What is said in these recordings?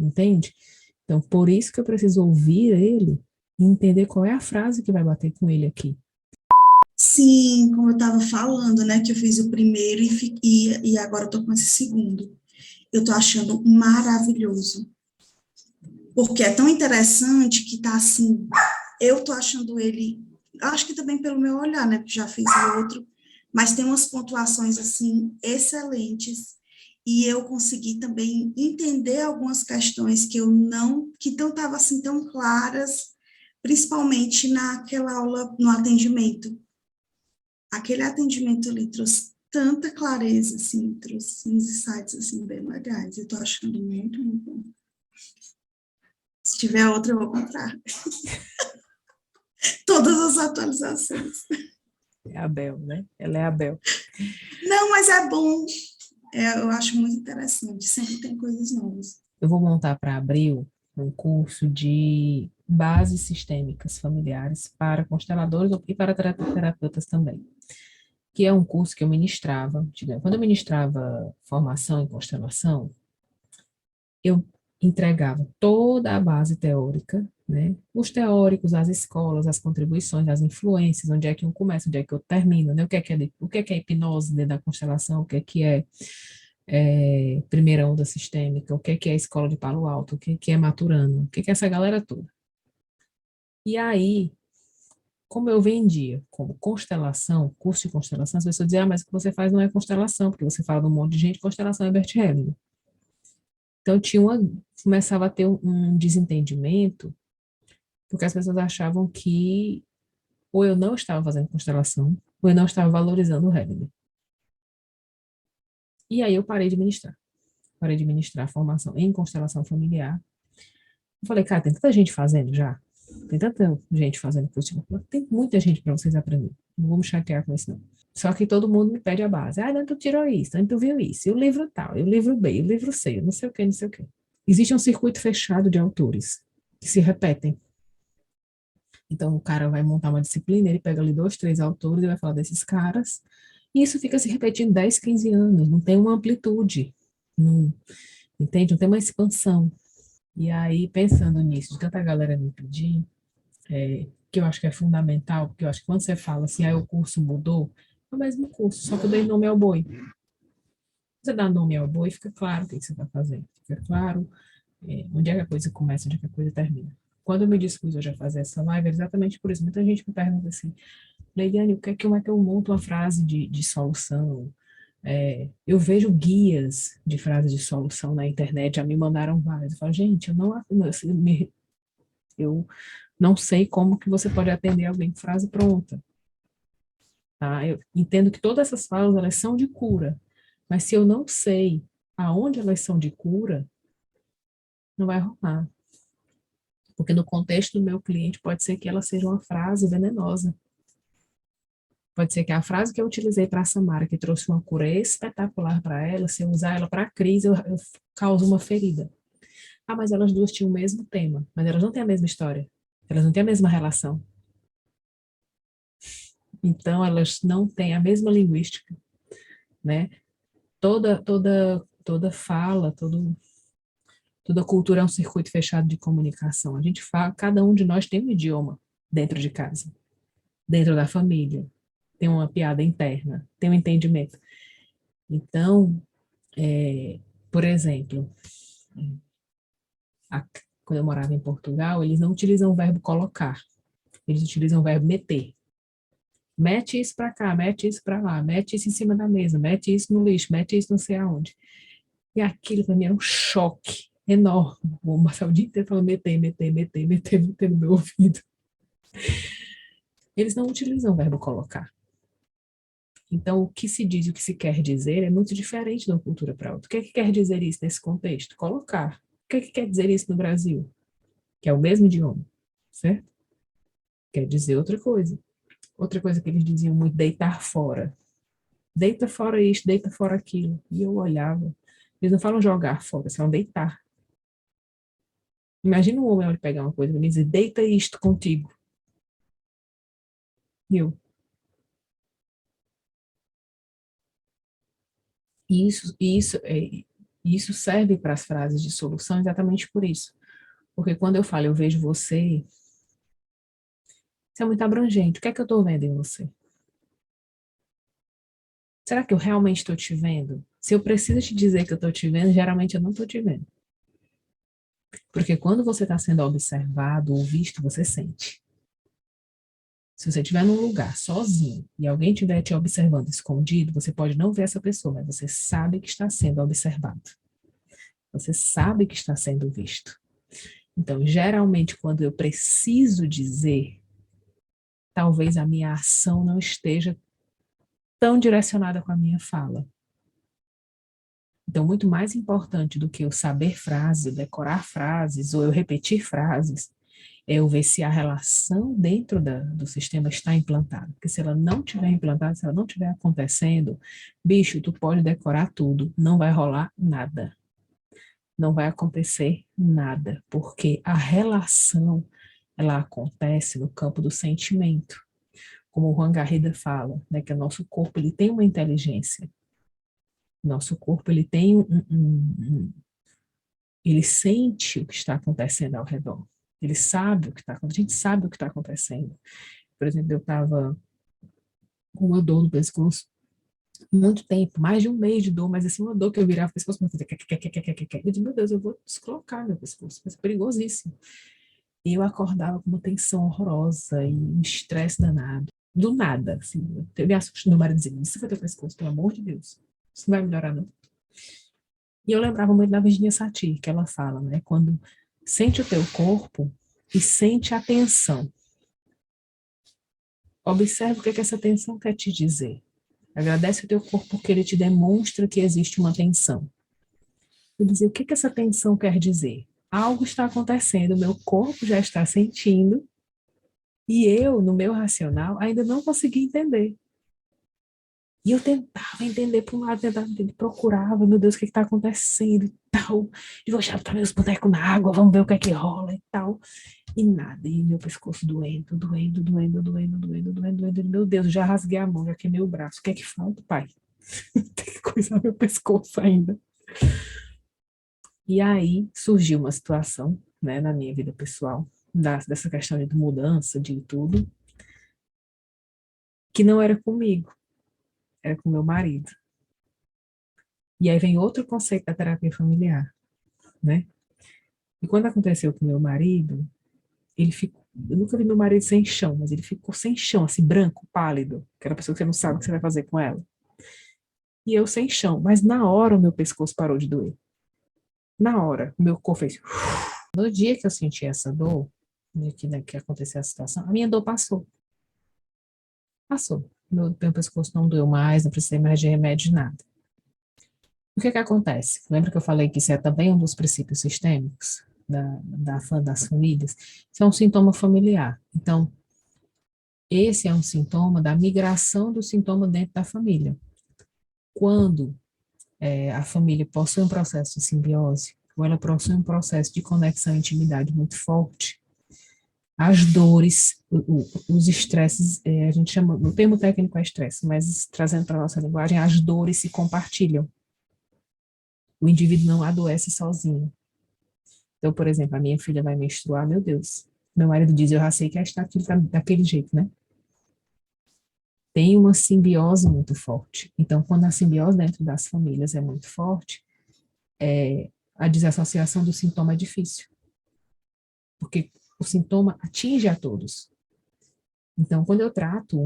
entende? Então, por isso que eu preciso ouvir ele e entender qual é a frase que vai bater com ele aqui. Sim, como eu estava falando, né, que eu fiz o primeiro e agora eu estou com esse segundo. Eu estou achando maravilhoso, porque é tão interessante que tá assim, eu estou achando ele, acho que também pelo meu olhar, né, porque já fiz o outro, mas tem umas pontuações, assim, excelentes, e eu consegui também entender algumas questões que não estavam assim tão claras, principalmente naquela aula no atendimento. Aquele atendimento ali trouxe tanta clareza, assim, trouxe uns insights, assim, bem legais. Eu tô achando muito, muito bom. Se tiver outra, eu vou comprar. Todas as atualizações. É a Bel, né? Ela é a Bel. Não, mas é bom. Eu acho muito interessante. Sempre tem coisas novas. Eu vou montar para abril um curso de bases sistêmicas familiares para consteladores e para terapeutas também, que é um curso que eu ministrava. Quando eu ministrava formação em constelação, eu entregava toda a base teórica, né? Os teóricos, as escolas, as contribuições, as influências, onde é que eu começo, onde é que eu termino, né? O que é hipnose dentro da constelação, o que é primeira onda sistêmica, o que é a escola de Palo Alto, o que é Maturana, o que é essa galera toda. E aí, como eu vendia como constelação, curso de constelação, as pessoas diziam, mas o que você faz não é constelação, porque você fala de um monte de gente, constelação é Bert Hellinger. Então, começava a ter um desentendimento, porque as pessoas achavam que ou eu não estava fazendo constelação, ou eu não estava valorizando o Hellinger. E aí eu parei de ministrar a formação em constelação familiar. Eu falei, cara, tem tanta gente fazendo já, tem tanta gente fazendo curso, tem muita gente para vocês aprenderem, não vou me chatear com isso não. Só que todo mundo me pede a base. Ah, não, tu tirou isso, não, tu viu isso, e o livro tal, e o livro B, e o livro C, não sei o que, não sei o que. Existe um circuito fechado de autores que se repetem. Então, o cara vai montar uma disciplina, ele pega ali dois, três autores e vai falar desses caras, e isso fica se repetindo 10, 15 anos, não tem uma amplitude, não, entende? Não tem uma expansão. E aí, pensando nisso, de tanta galera me pedir, que eu acho que é fundamental, porque eu acho que quando você fala assim, o curso mudou, é o mesmo curso, só que eu dei nome ao boi. Você dá nome ao boi, fica claro o que você está fazendo, fica claro onde é que a coisa começa, onde é que a coisa termina. Quando eu me dispus hoje a fazer essa live, é exatamente por isso. Muita gente me pergunta assim, Leidiane, como é que eu monto uma frase de solução? Eu vejo guias de frases de solução na internet, já me mandaram várias. Eu falo, gente, eu não sei como que você pode atender alguém com frase pronta. Tá? Eu entendo que todas essas falas, elas são de cura, mas se eu não sei aonde elas são de cura, não vai rolar. Porque no contexto do meu cliente pode ser que ela seja uma frase venenosa. Pode ser que a frase que eu utilizei para a Samara, que trouxe uma cura espetacular para ela, se eu usar ela para a crise, eu causo uma ferida. Ah, mas elas duas tinham o mesmo tema, mas elas não têm a mesma história. Elas não têm a mesma relação. Então, elas não têm a mesma linguística, né? Toda fala, toda cultura é um circuito fechado de comunicação. A gente fala, cada um de nós tem um idioma dentro de casa, dentro da família, tem uma piada interna, tem um entendimento. Então, por exemplo, a- quando eu morava em Portugal, eles não utilizam o verbo colocar, eles utilizam o verbo meter. Mete isso para cá, mete isso para lá, mete isso em cima da mesa, mete isso no lixo, mete isso não sei aonde. E aquilo para mim era um choque enorme. Vou passar o dia inteiro falando meter, meter, meter, meter, meter no meu ouvido. Eles não utilizam o verbo colocar. Então, o que se diz e o que se quer dizer é muito diferente de uma cultura para outra. O que é que quer dizer isso nesse contexto? Colocar. O que é que quer dizer isso no Brasil? Que é o mesmo idioma, certo? Quer dizer outra coisa. Outra coisa que eles diziam muito, deitar fora. Deita fora isso, deita fora aquilo. E eu olhava. Eles não falam jogar fora, eles falam deitar. Imagina um homem pegar uma coisa e me dizer, deita isto contigo. E eu, isso E isso serve para as frases de solução exatamente por isso. Porque quando eu falo, eu vejo você, isso é muito abrangente. O que é que eu estou vendo em você? Será que eu realmente estou te vendo? Se eu preciso te dizer que eu estou te vendo, geralmente eu não estou te vendo. Porque quando você está sendo observado ou visto, você sente. Se você estiver num lugar sozinho e alguém estiver te observando escondido, você pode não ver essa pessoa, mas você sabe que está sendo observado. Você sabe que está sendo visto. Então, geralmente, quando eu preciso dizer, talvez a minha ação não esteja tão direcionada com a minha fala. Então, muito mais importante do que eu saber frases, decorar frases, ou eu repetir frases, é eu ver se a relação dentro do sistema está implantada. Porque se ela não tiver implantada, se ela não estiver acontecendo, bicho, tu pode decorar tudo, não vai rolar nada. Não vai acontecer nada, porque a relação, ela acontece no campo do sentimento. Como o Juan Garrida fala, né, que o nosso corpo ele tem uma inteligência. Nosso corpo ele tem ele sente o que está acontecendo ao redor. Ele sabe o que está acontecendo. A gente sabe o que está acontecendo. Por exemplo, eu estava com uma dor no pescoço muito tempo, mais de um mês de dor, mas assim, uma dor que eu virava o pescoço, eu disse, meu Deus, eu vou descolocar meu pescoço, mas é perigosíssimo. E eu acordava com uma tensão horrorosa e um estresse danado. Do nada, assim, eu me assusto meu marido dizendo, isso vai teu pescoço, pelo amor de Deus. Isso não vai melhorar, não. E eu lembrava muito da Virginia Satir, que ela fala, né, quando sente o teu corpo e sente a tensão. Observe o que essa tensão quer te dizer. Agradece o teu corpo porque ele te demonstra que existe uma tensão. Eu dizia, o que essa tensão quer dizer? Algo está acontecendo, meu corpo já está sentindo, e eu, no meu racional, ainda não consegui entender. E eu tentava entender por um lado, tentava entender, procurava, meu Deus, o que está acontecendo e tal. E vou botar meus bonecos na água, vamos ver o que é que rola e tal. E nada, e meu pescoço doendo, doendo, doendo, doendo, doendo, doendo, doendo. Meu Deus, já rasguei a mão, já queimei o braço. O que é que falta, pai? Tem que coisar meu pescoço ainda. E aí surgiu uma situação, né, na minha vida pessoal, dessa questão de mudança, de tudo, que não era comigo, era com meu marido. E aí vem outro conceito da terapia familiar, né? E quando aconteceu com meu marido, ele ficou, eu nunca vi meu marido sem chão, mas ele ficou sem chão, assim, branco, pálido, aquela pessoa que você não sabe o que você vai fazer com ela. E eu sem chão, mas na hora o meu pescoço parou de doer. Na hora, o meu corpo fez. No dia que eu senti essa dor, né, que aconteceu a situação, a minha dor passou. Passou. Meu pescoço não doeu mais, não precisei mais de remédio, de nada. O que que acontece? Lembra que eu falei que isso é também um dos princípios sistêmicos das famílias? Isso é um sintoma familiar. Então, esse é um sintoma da migração do sintoma dentro da família. Quando a família possui um processo de simbiose, ou ela possui um processo de conexão e intimidade muito forte, as dores, os estresses, a gente chama, o termo técnico é estresse, mas trazendo para a nossa linguagem, as dores se compartilham. O indivíduo não adoece sozinho. Então, por exemplo, a minha filha vai menstruar, meu Deus. Meu marido diz, eu já sei que está aquilo daquele jeito, né? Tem uma simbiose muito forte. Então, quando a simbiose dentro das famílias é muito forte, a desassociação do sintoma é difícil. Porque o sintoma atinge a todos. Então, quando eu trato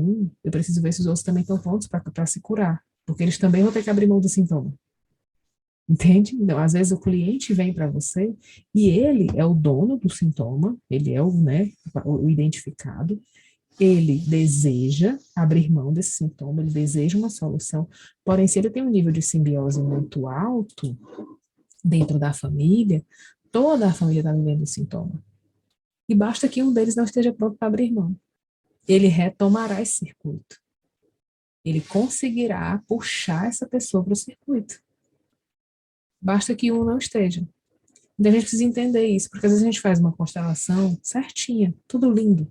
eu preciso ver se os outros também estão prontos para se curar, porque eles também vão ter que abrir mão do sintoma. Entende? Então, às vezes o cliente vem para você e ele é o dono do sintoma, ele é né, o identificado, ele deseja abrir mão desse sintoma, ele deseja uma solução, porém, se ele tem um nível de simbiose muito alto dentro da família, toda a família está vivendo o sintoma. E basta que um deles não esteja pronto para abrir mão. Ele retomará esse circuito. Ele conseguirá puxar essa pessoa para o circuito. Basta que um não esteja. Então a gente precisa entender isso, porque às vezes a gente faz uma constelação certinha, tudo lindo.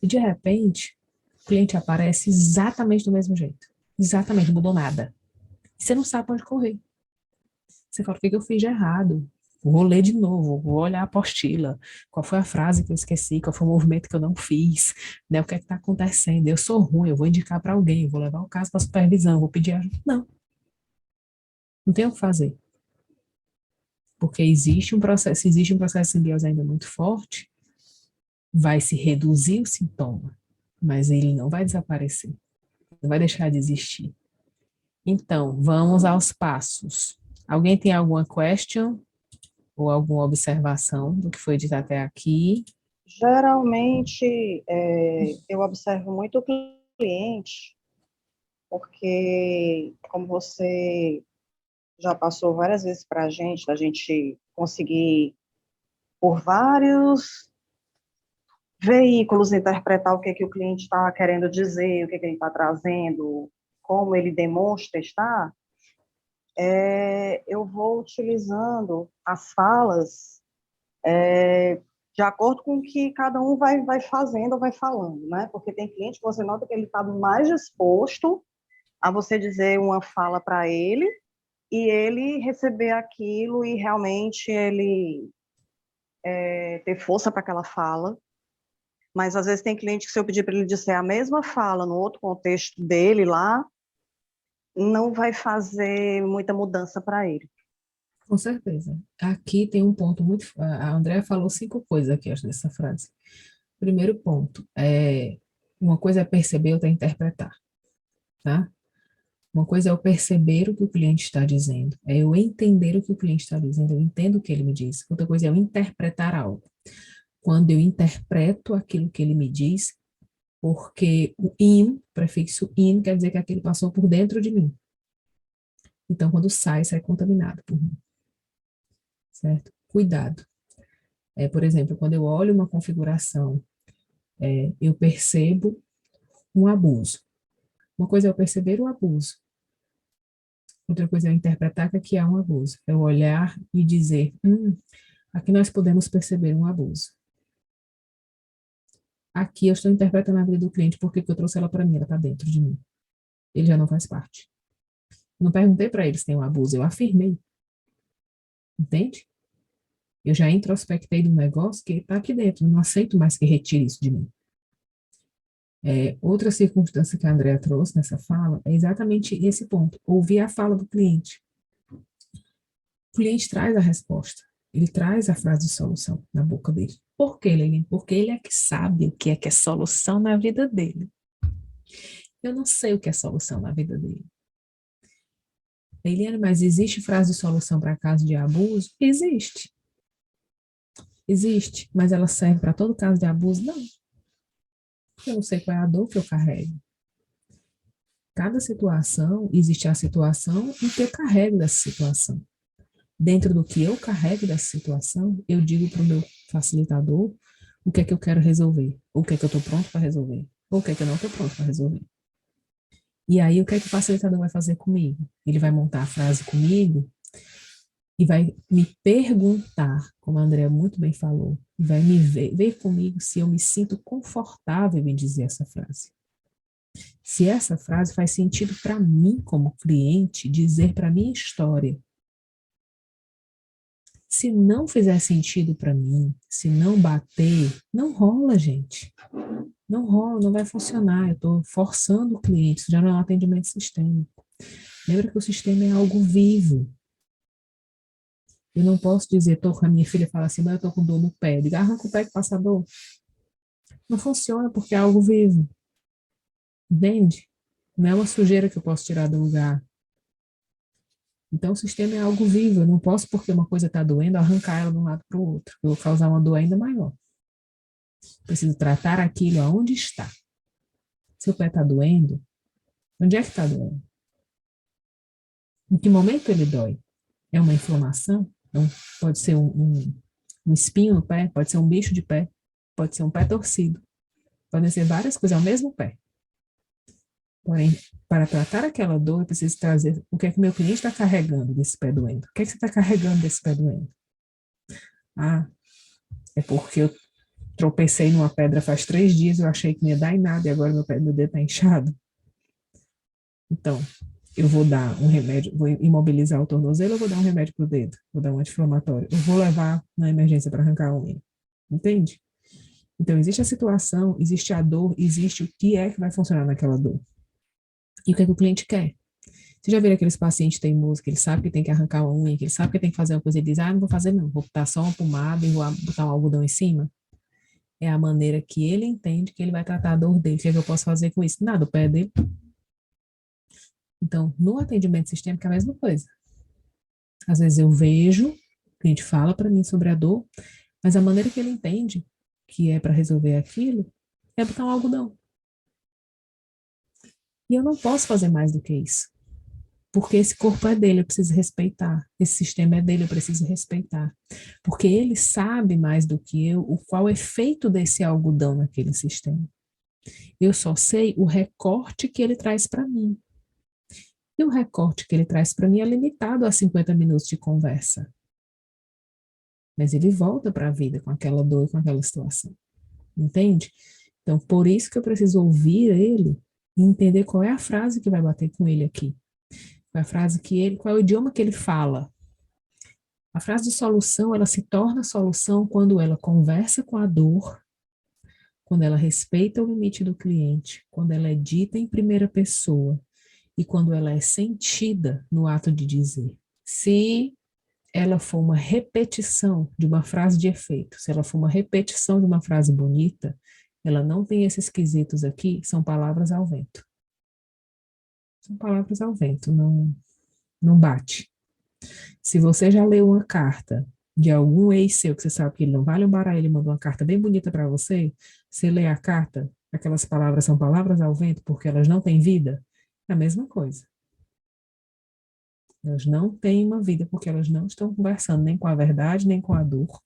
E de repente, o cliente aparece exatamente do mesmo jeito. Exatamente, não mudou nada. E você não sabe onde correr. Você fala, o que que eu fiz de errado? Vou ler de novo, vou olhar a apostila. Qual foi a frase que eu esqueci? Qual foi o movimento que eu não fiz? Né? O que é que está acontecendo? Eu sou ruim, eu vou indicar para alguém, eu vou levar o caso para supervisão, vou pedir ajuda. Não, não tem o que fazer. Porque existe um processo de simbiose ainda muito forte, vai se reduzir o sintoma, mas ele não vai desaparecer, não vai deixar de existir. Então, vamos aos passos. Alguém tem alguma question ou alguma observação do que foi dito até aqui? Geralmente, eu observo muito o cliente, porque, como você já passou várias vezes para a gente, da gente conseguir, por vários veículos, interpretar o que, que o cliente está querendo dizer, o que, que ele está trazendo, como ele demonstra estar, eu vou utilizando as falas de acordo com o que cada um vai fazendo ou vai falando, né? Porque tem cliente que você nota que ele está mais disposto a você dizer uma fala para ele e ele receber aquilo e realmente ele ter força para aquela fala. Mas às vezes tem cliente que se eu pedir para ele dizer a mesma fala no outro contexto dele lá, não vai fazer muita mudança para ele. Com certeza. Aqui tem um ponto muito. A Andrea falou 5 coisas aqui, acho, nessa frase. Primeiro ponto, uma coisa é perceber, outra é interpretar, tá? Uma coisa é eu perceber o que o cliente está dizendo, é eu entender o que o cliente está dizendo, eu entendo o que ele me diz. Outra coisa é eu interpretar algo. Quando eu interpreto aquilo que ele me diz, porque o in, prefixo in, quer dizer que aquilo passou por dentro de mim. Então, quando sai, sai contaminado por mim. Certo? Cuidado. Por exemplo, quando eu olho uma configuração, eu percebo um abuso. Uma coisa é eu perceber o abuso. Outra coisa é eu interpretar que aqui há um abuso. É eu olhar e dizer, aqui nós podemos perceber um abuso. Aqui eu estou interpretando a vida do cliente porque eu trouxe ela para mim, ela está dentro de mim. Ele já não faz parte. Eu não perguntei para eles se tem um abuso, eu afirmei. Entende? Eu já introspectei do negócio que está aqui dentro, eu não aceito mais que retire isso de mim. Outra circunstância que a Andrea trouxe nessa fala é exatamente esse ponto, ouvir a fala do cliente. O cliente traz a resposta, ele traz a frase de solução na boca dele. Por quê, Leilene? Porque ele é que sabe o que é solução na vida dele. Eu não sei o que é solução na vida dele. Leilene, mas existe frase de solução para caso de abuso? Existe. Existe, mas ela serve para todo caso de abuso? Não. Eu não sei qual é a dor que eu carrego. Cada situação, existe a situação e o que eu carrego dessa situação. Dentro do que eu carrego dessa situação, eu digo para o meu facilitador o que é que eu quero resolver, ou o que é que eu estou pronto para resolver, ou o que é que eu não estou pronto para resolver. E aí, o que é que o facilitador vai fazer comigo? Ele vai montar a frase comigo e vai me perguntar, como a Andrea muito bem falou, e vai me ver comigo se eu me sinto confortável em dizer essa frase. Se essa frase faz sentido para mim como cliente, dizer para minha história. Se não fizer sentido para mim, se não bater, não rola, gente. Não rola, não vai funcionar. Eu estou forçando o cliente, isso já não é um atendimento sistêmico. Lembra que o sistema é algo vivo. Eu não posso dizer, a minha filha fala assim, mas eu estou com dor no pé. Eu digo, arranca o pé que passa a dor. Não funciona porque é algo vivo. Entende? Não é uma sujeira que eu posso tirar do lugar. Então, o sistema é algo vivo. Eu não posso, porque uma coisa está doendo, arrancar ela de um lado para o outro. Eu vou causar uma dor ainda maior. Preciso tratar aquilo aonde está. Se o pé está doendo, onde é que está doendo? Em que momento ele dói? É uma inflamação? Então, pode ser um espinho no pé, pode ser um bicho de pé, pode ser um pé torcido. Podem ser várias coisas ao mesmo pé. Porém, para tratar aquela dor, eu preciso trazer o que é que meu cliente está carregando desse pé doendo. O que é que você está carregando desse pé doendo? Ah, é porque eu tropecei numa pedra faz 3 dias, eu achei que não ia dar em nada e agora meu dedo está inchado. Então, Eu vou dar um remédio, vou imobilizar o tornozelo, eu vou dar um remédio para o dedo, vou dar um anti-inflamatório, eu vou levar na emergência para arrancar a unha. Entende? Então, existe a situação, existe a dor, existe o que é que vai funcionar naquela dor. E o que é que o cliente quer? Você já viu aqueles pacientes teimosos que ele sabe que tem que arrancar uma unha, que ele sabe que tem que fazer uma coisa, ele diz, não vou fazer não, vou botar só uma pomada e vou botar um algodão em cima? É a maneira que ele entende que ele vai tratar a dor dele. O que é que eu posso fazer com isso? Nada, o pé dele. Então, no atendimento sistêmico é a mesma coisa. Às vezes eu vejo, o cliente fala para mim sobre a dor, mas a maneira que ele entende que é para resolver aquilo é botar um algodão. E eu não posso fazer mais do que isso. Porque esse corpo é dele, eu preciso respeitar. Esse sistema é dele, eu preciso respeitar. Porque ele sabe mais do que eu o qual é feito desse algodão naquele sistema. Eu só sei o recorte que ele traz para mim. E o recorte que ele traz para mim é limitado a 50 minutos de conversa. Mas ele volta para a vida com aquela dor e com aquela situação. Entende? Então, por isso que eu preciso ouvir ele e entender qual é a frase que vai bater com ele aqui. Qual é a frase que ele, qual é o idioma que ele fala. A frase de solução, ela se torna solução quando ela conversa com a dor, quando ela respeita o limite do cliente, quando ela é dita em primeira pessoa e quando ela é sentida no ato de dizer. Se ela for uma repetição de uma frase de efeito, se ela for uma repetição de uma frase bonita, ela não tem esses quesitos aqui, são palavras ao vento. São palavras ao vento, não bate. Se você já leu uma carta de algum ex seu, que você sabe que ele não vale um baralho, ele mandou uma carta bem bonita para você, você lê a carta, aquelas palavras são palavras ao vento porque elas não têm vida, é a mesma coisa. Elas não têm uma vida porque elas não estão conversando nem com a verdade, nem com a dor,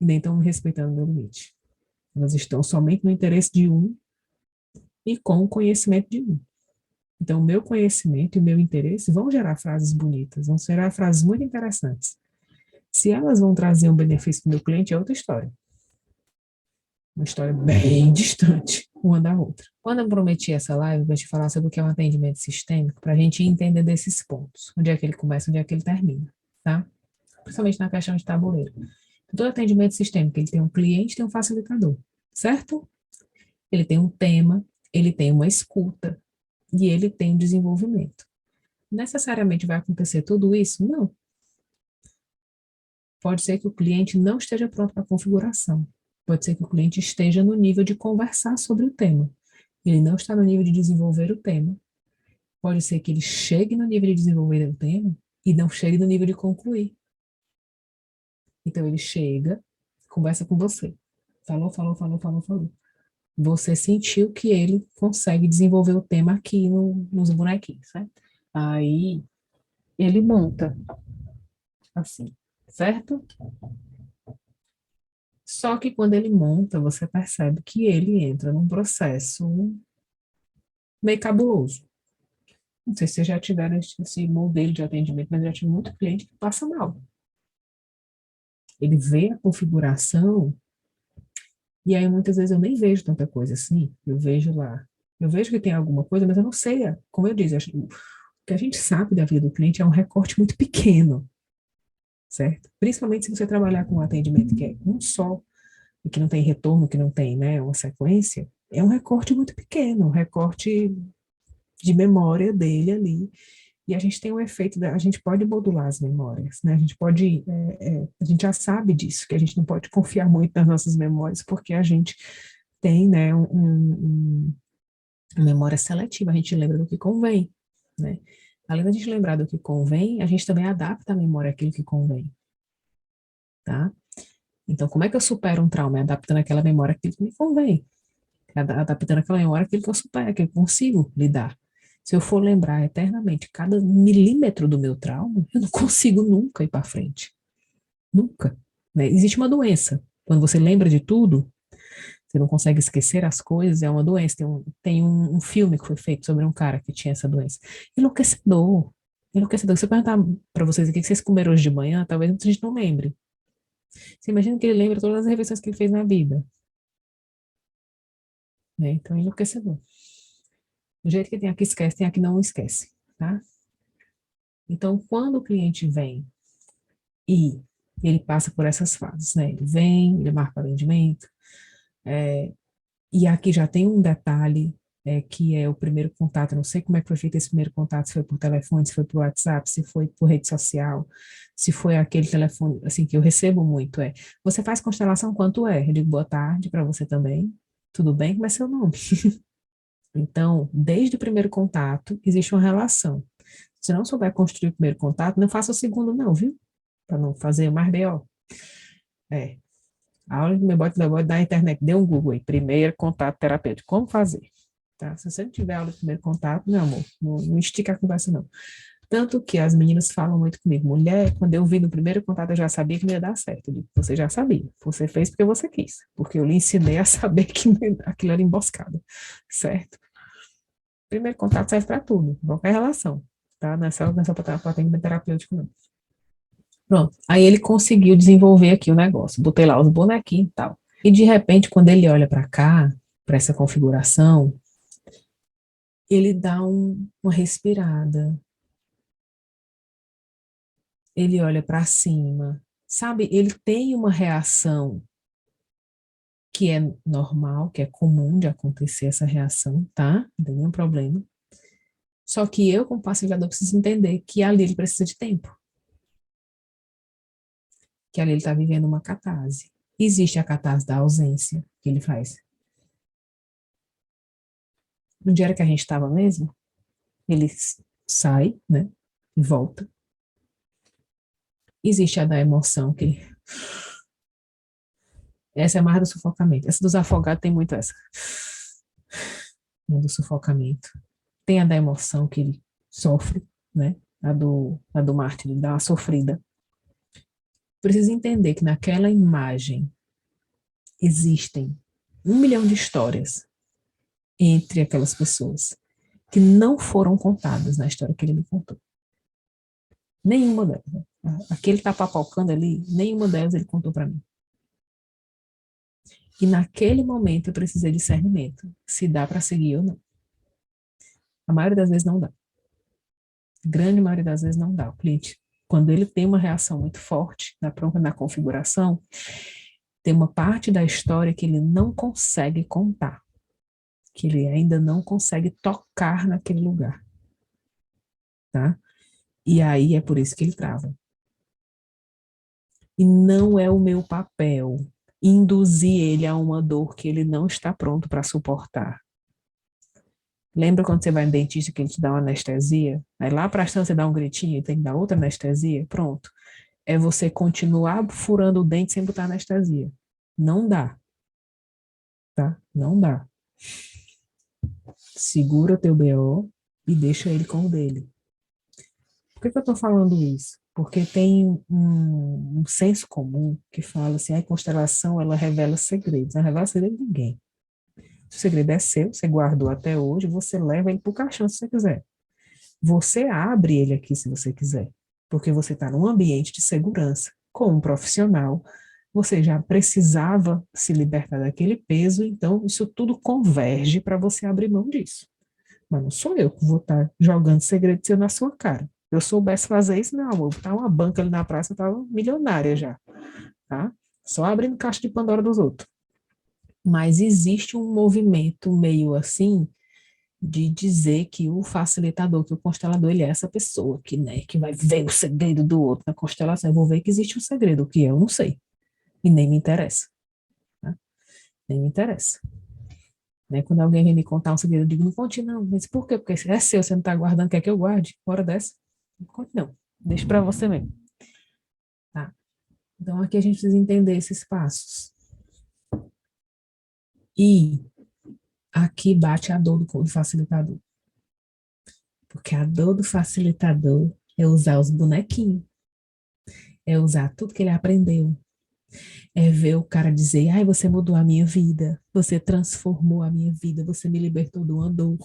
e nem estão respeitando o meu limite. Elas estão somente no interesse de um e com o conhecimento de um. Então, o meu conhecimento e o meu interesse vão gerar frases bonitas, vão gerar frases muito interessantes. Se elas vão trazer um benefício para o meu cliente, é outra história. Uma história bem distante uma da outra. Quando eu prometi essa live, eu vou te falar sobre o que é um atendimento sistêmico, para a gente entender desses pontos. Onde é que ele começa, onde é que ele termina, tá? Principalmente na questão de tabuleiro. Todo atendimento sistêmico, ele tem um cliente, tem um facilitador, certo? Ele tem um tema, ele tem uma escuta e ele tem um desenvolvimento. Necessariamente vai acontecer tudo isso? Não. Pode ser que o cliente não esteja pronto para a configuração. Pode ser que o cliente esteja no nível de conversar sobre o tema. Ele não está no nível de desenvolver o tema. Pode ser que ele chegue no nível de desenvolver o tema e não chegue no nível de concluir. Então ele chega, conversa com você. Falou. Você sentiu que ele consegue desenvolver o tema aqui nos bonequinhos, certo? Aí ele monta assim, certo? Só que quando ele monta, você percebe que ele entra num processo meio cabuloso. Não sei se vocês já tiveram esse modelo de atendimento, mas eu já tive muito cliente que passa mal. Ele vê a configuração e aí muitas vezes eu nem vejo tanta coisa assim. Eu vejo lá, eu vejo que tem alguma coisa, mas eu não sei. Como eu disse, o que a gente sabe da vida do cliente é um recorte muito pequeno, certo? Principalmente se você trabalhar com um atendimento que é um só, e que não tem retorno, que não tem, né, uma sequência, é um recorte muito pequeno, um recorte de memória dele ali, e a gente tem um efeito, a gente pode modular as memórias, né, a gente pode, a gente já sabe disso, que a gente não pode confiar muito nas nossas memórias, porque a gente tem, né, uma memória seletiva, a gente lembra do que convém, né, além da gente lembrar do que convém, a gente também adapta a memória àquilo que convém, tá? Então, como é que eu supero um trauma? Adaptando aquela memória àquilo que me convém. Adaptando aquela memória àquilo que eu supero, que eu consigo lidar. Se eu for lembrar eternamente cada milímetro do meu trauma, eu não consigo nunca ir para frente. Nunca. Né? Existe uma doença. Quando você lembra de tudo, você não consegue esquecer as coisas, é uma doença. Tem um filme que foi feito sobre um cara que tinha essa doença. Enlouquecedor. Enlouquecedor. Se eu perguntar para vocês o que vocês comeram hoje de manhã, talvez muita gente não lembre. Você imagina que ele lembra todas as refeições que ele fez na vida. Né? Então, é enlouquecedor. Do jeito que tem aqui esquece, tem aqui não esquece, tá? Então, quando o cliente vem e ele passa por essas fases, né? Ele vem, ele marca o atendimento, e aqui já tem um detalhe, que é o primeiro contato. Eu não sei como é que foi feito esse primeiro contato, se foi por telefone, se foi por WhatsApp, se foi por rede social, se foi aquele telefone, assim, que eu recebo muito, você faz constelação, quanto é? Eu digo, boa tarde para você também, tudo bem? Como é seu nome? Então, desde o primeiro contato, existe uma relação. Se não souber construir o primeiro contato, não faça o segundo não, viu? Para não fazer mais B.O. É, a aula de meu bote da bote da internet, dê um Google aí, primeiro contato terapêutico, como fazer? Tá? Se você não tiver aula de primeiro contato, meu amor, não estica a conversa não. Tanto que as meninas falam muito comigo, mulher, quando eu vi no primeiro contato, eu já sabia que não ia dar certo. Eu digo, você já sabia, você fez porque você quis, porque eu lhe ensinei a saber que aquilo era emboscada, certo? Primeiro contato serve para tudo, qualquer relação, tá? Não é só para atendimento terapêutico, não. Pronto. Aí ele conseguiu desenvolver aqui o negócio. Botei lá os bonequinhos e tal. E de repente, quando ele olha para cá, para essa configuração, ele dá uma respirada. Ele olha para cima. Sabe, ele tem uma reação que é normal, que é comum de acontecer essa reação, tá? Não tem nenhum problema. Só que eu, como facilitador, preciso entender que ali ele precisa de tempo. Que ali ele está vivendo uma catarse. Existe a catarse da ausência que ele faz. No dia que a gente estava mesmo, ele sai, né, e volta. Existe a da emoção, que essa é mais do sufocamento. Essa dos afogados tem muito essa. Do sufocamento. Tem a da emoção, que ele sofre, né, a do mártir, ele dá uma sofrida. Precisa entender que naquela imagem existem 1 milhão de histórias entre aquelas pessoas que não foram contadas na história que ele me contou. Nenhuma delas. Né? Aquele tá papocando ali, nenhuma delas ele contou para mim. E naquele momento eu precisei de discernimento, se dá para seguir ou não. A maioria das vezes não dá. A grande maioria das vezes não dá. O cliente, quando ele tem uma reação muito forte na configuração, tem uma parte da história que ele não consegue contar, que ele ainda não consegue tocar naquele lugar. Tá? E aí é por isso que ele trava. E não é o meu papel induzir ele a uma dor que ele não está pronto para suportar. Lembra quando você vai no dentista que ele te dá uma anestesia? Aí lá para a você dá um gritinho e tem que dar outra anestesia? Pronto. É você continuar furando o dente sem botar anestesia. Não dá. Tá? Não dá. Segura teu BO e deixa ele com o dele. Por que eu estou falando isso? Porque tem um senso comum que fala assim, a constelação, ela revela segredos. Não revela segredo de ninguém. Se o segredo é seu, você guardou até hoje, você leva ele para o caixão se você quiser. Você abre ele aqui se você quiser, porque você está num ambiente de segurança. Com um profissional, você já precisava se libertar daquele peso, então isso tudo converge para você abrir mão disso. Mas não sou eu que vou estar jogando segredo seu na sua cara. Se eu soubesse fazer isso, meu amor, botar uma banca ali na praça, eu estava milionária já, tá? Só abrindo caixa de Pandora dos outros. Mas existe um movimento meio assim de dizer que o facilitador, que o constelador, ele é essa pessoa que, né, que vai ver o segredo do outro na constelação. Eu vou ver que existe um segredo, que eu não sei. E nem me interessa. Né? Nem me interessa. Né? Quando alguém vem me contar um segredo, eu digo, não conte não. Mas por quê? Porque é seu, você não está guardando, quer que eu guarde? Hora dessa? Não conte não. Deixa para você mesmo. Tá? Então aqui a gente precisa entender esses passos. E aqui bate a dor do facilitador. Porque a dor do facilitador é usar os bonequinhos. É usar tudo que ele aprendeu. É ver o cara dizer, ai, você mudou a minha vida. Você transformou a minha vida. Você me libertou de uma dor.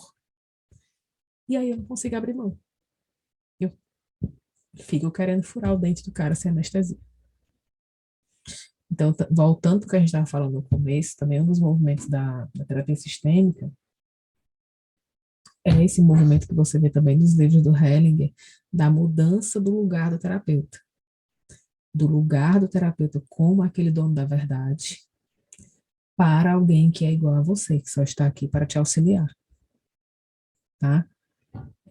E aí eu não consigo abrir mão. Eu fico querendo furar o dente do cara sem anestesia. Então, voltando para o que a gente estava falando no começo, também um dos movimentos da terapia sistêmica É esse movimento que você vê também nos livros do Hellinger, da mudança do lugar do terapeuta. Do lugar do terapeuta como aquele dono da verdade, para alguém que é igual a você, que só está aqui para te auxiliar, tá?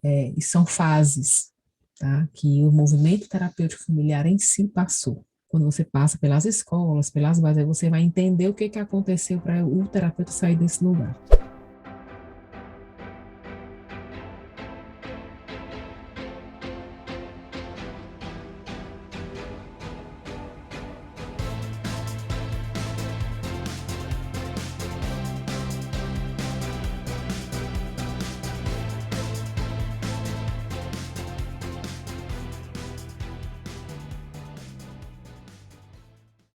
E são fases, tá? Que o movimento terapêutico familiar em si passou. Quando você passa pelas escolas, pelas bases, aí você vai entender o que aconteceu para o terapeuta sair desse lugar.